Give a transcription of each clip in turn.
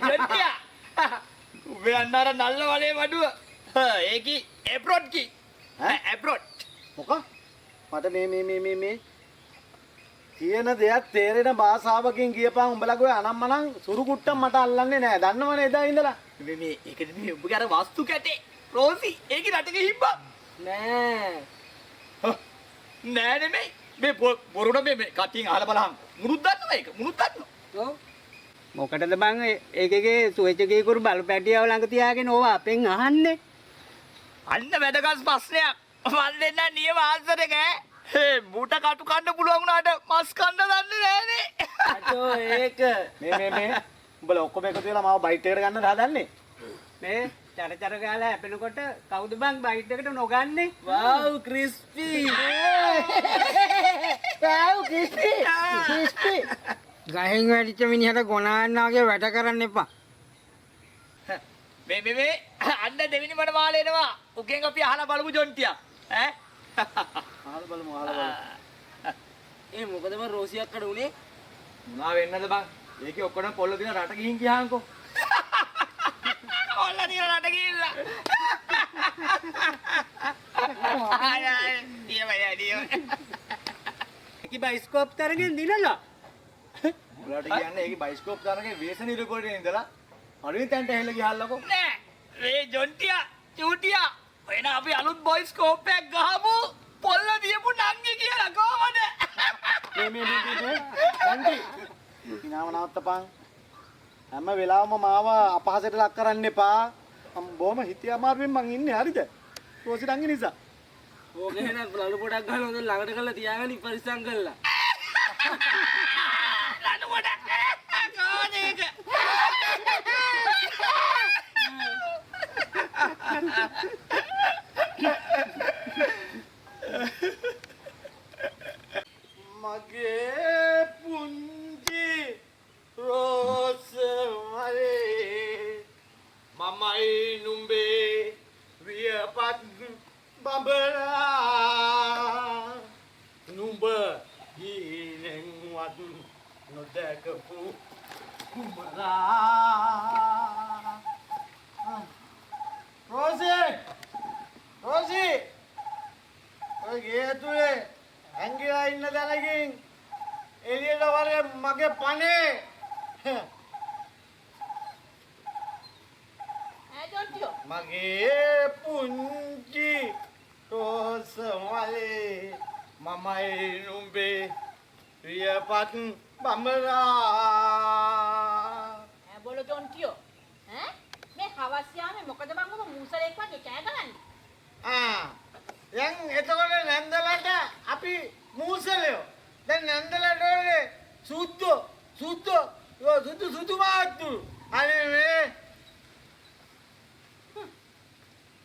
ජොන්ටියා උඹේ අන්නර නල්ල වලේ වඩුව ඒකි ඇප්‍රොඩ් කි ඇප්‍රොඩ් මොකක් මට මේ කියන දෙයක් තේරෙන භාෂාවකින් කියපන් උඹලගේ අනම්මනම් සුරු කුට්ටම් මට අල්ලන්නේ නැහැ දන්නවනේ එදා ඉඳලා මේ ඒකද මේ උඹගේ අර වස්තු කැටේ රෝසි ඒකි රටක හිම්බා නෑ නෙමෙයි මේ බොරුණ මේ කටින් අහලා බලහන් මුරුත් දන්නවා ඒක මුරුත් දන්නවා මොකටද බං ඒකේ ස්විච් එකේ කුරු බලු පැටියව ළඟ තියාගෙන ඕවා අපෙන් අහන්නේ අන්න වැදගත් ප්‍රශ්නයක් මන් දෙන්න නියම ආන්සර් එක ඈ මූට කටු කන්න පුළුවන් වුණාට මස් කන්න දන්නේ නෑනේ අචෝ ඒක මේ උඹලා ඔක්කොම එකතු වෙලා මාව බයිට් එකට ගන්නද හදන්නේ මේ චරචර ගාලා හැපෙනකොට කවුද බං බයිට් එකට නොගන්නේ වව් ක්‍රිස්පි වව් ක්‍රිස්පි ගහෙන් වැඩිච්ච මිනිහට ගොනාන්න වගේ වැඩ කරන්න එපා මේ අන්න දෙවෙනි මඩ මාල එනවා උගෙන් අපි අහලා බලමු ජොන්ටියා ඈ අහලා බලමු ඒ මොකද මම රෝසියක් කඩ උනේ මොනවා වෙන්නද බං ඒකේ ඔක්කොම පොල්ල දින රට ගිහින් ගියාන්කෝ ඔල්ල දින රට ගිහිල්ලා ඒකි බයිස්කෝප් තරගෙන් දිනලා උඹලාට කියන්නේ ඒකේ බයිස්කෝප් තරගේ වේස නිරූපණයේ ඉඳලා අනිත් තැනට ඇහෙලා ගිහල්ලකෝ නෑ මේ ජොන්ටියා චූටියා වෙන අපි අලුත් බයිස්කෝප් එකක් ගහමු පොල්ල දියපු නංගි කියලා කොහමද මේ ගන්ටි කිනාව නවත්තපන් හැම වෙලාවම මාව අපහසයට ලක් කරන්න එපා මම බොහොම හිතේ අමාරුවෙන් මං ඉන්නේ හරිද රෝසි නංගි නිසා ඕක එහෙනම් ලලු පොඩක් ගහලා හොඳ ළඟට කරලා තියාගන්න ඉපරිස්සම් කරලා ලනු පොඩක් කොහොමද ඒක මගේ පුංචි රෝස මලේ මමයි නුඹේ වියපත් බඹලා නුඹ හීනෙන්වත් නොදකපු කුමරා රෝසි ඔය ගේ ඇතුලේ ඇංගිලා ඉන්න දැනකින් එළියට වරේ මගේ පනේ මගේ පුංචි රෝස මලේ මමයි නුඹේ වියපත් බඹලා बोलो जोंटियो हैं मैं हवसिया में මොකද මම මූසලෙක් වගේ කෑ ගහන්නේ දැන් එතකොට නැන්දලට අපි මූසලයෝ දැන් නැන්දලට ඔය සුදු මාතු අනේ මේ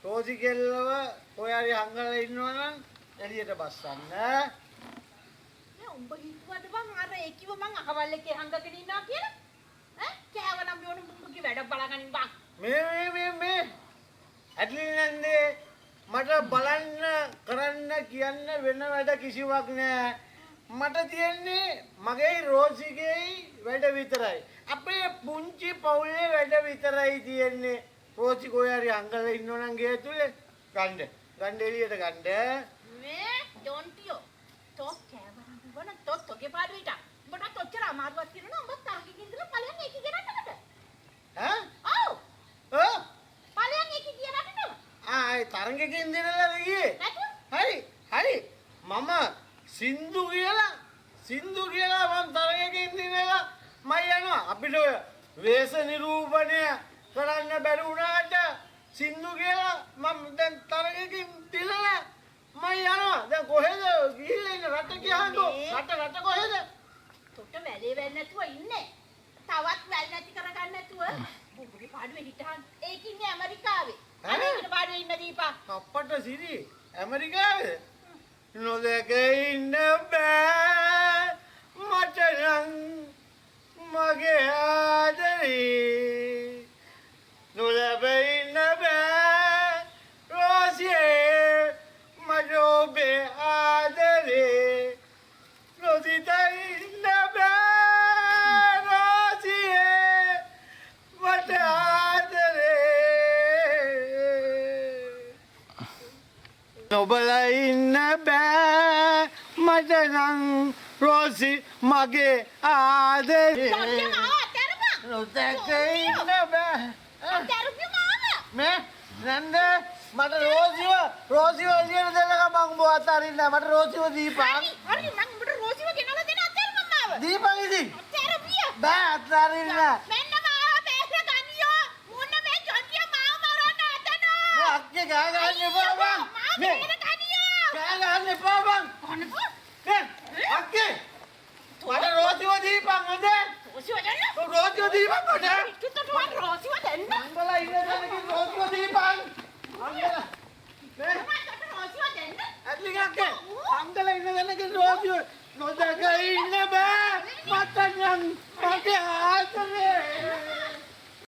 රෝසි කෙල්ලව ඔය හරි හංගලා ඉන්නවනම් එළියට බස්සන්න මේ උඹ හිතුවද බං අර ඒකිව මං අහවල් එකේ හංගගෙන ඉන්නවා කියලා ඈ කෑවනම් යෝන උඹගේ වැඩ බලාගනින් බං මේ ඇටලි නන්දේ මට බලන්න කරන්න කියන්න වෙන වැඩ කිසිවක් නෑ මට තියෙන්නේ මගේ රෝසිගේ වැඩ විතරයි අපේ පුංචි පවුලේ වැඩ විතරයි තියෙන්නේ රෝසි කොහේ හරි අංගලා ඉන්නවනම් ගේ ඇතුලේ ගන්න එළියට ගන්න මේ ජොන්ටියෝ තෝ කෑවනම් වන තොගේ පාඩුවිට උඹට ඔච්චර අමාරුවක් තියෙනවා උඹ තරගෙකින් ඉඳලා ඵලයන් ඒක ගෙනන්නද ඈ ඔව් ඵලයන් ඒක ගෙනන්නද ඒ තරංගකින් දිනලා ගියේ හරි මම සින්දු කියලා මම තරංගකින් දිනලා මම යනවා අපිට වේශ නිරූපණය කරන්න බැරි වුණාට සින්දු කියලා මම දැන් තරංගකින් දිනලා මම යනවා දැන් කොහෙද ගිහිල්ලා ඉන්න රට කියහන්කෝ රට කොහෙද තොට වැලේ වැල් නැතුව ඉන්නේ තවත් වැල් නැති කරගන්න නැතුව බුබුගේ පාඩුවේ හිටහන් ඒක ඉන්නේ ඇමරිකාවේ අනේකට පාඩුවේ ඉන්න දීපා අප්පට සිරි ඇමරිකාවේ නොදක ඉන්න බෑ මට නම් මගේ ආදරේ නොලබ ඉන්න බෑ රෝසියේ මට ඔබේ ආදරේ රෝසිත ඉන්න බෑ රෝසියේ බෑ මට නම් රෝසි මගේ ආදරේ ජොන්ටිය මාව අතෑරපන්. නොදැක ඉන්න බෑ අතෑරපිය මාව. මේ නන්ද මට රෝසිව එළියට දෙන්නක මං උඹ අතාරින්න මට රෝසිව දීපන් හරි මං උඹට රෝසිව ගෙනල්ලා දෙන අතෑරපන් මාව. දීපන් ඉතින් අතෑරපිය. බෑ අතාරින්න මෙන්න මාව බේර ගනියෝ. මුන්න මේ ජොන්ටිය මාව මරන්න හදනවා. මේ අක්කේ ගෑ ගන්න එපා බං මාව මේ බේර ගනියෝ. ගෑ ගන්න එපා බං මේ අක්කේ මට රෝසිව දීපන් හොඳේ රෝසිව දෙන්න. රෝසිව දීපන් මට කිතුට වන් රෝසිව දෙන්න. අංගලා ඉන්න තැනකින් රෝසිව දීපන් අංගලා මේ මට රෝසිව දෙන්න. ඇත්ලි අක්කේ අංගලා ඉන්න තැනකින් රෝසිව නොදැක ඉන්න බෑ මට නම් මගේ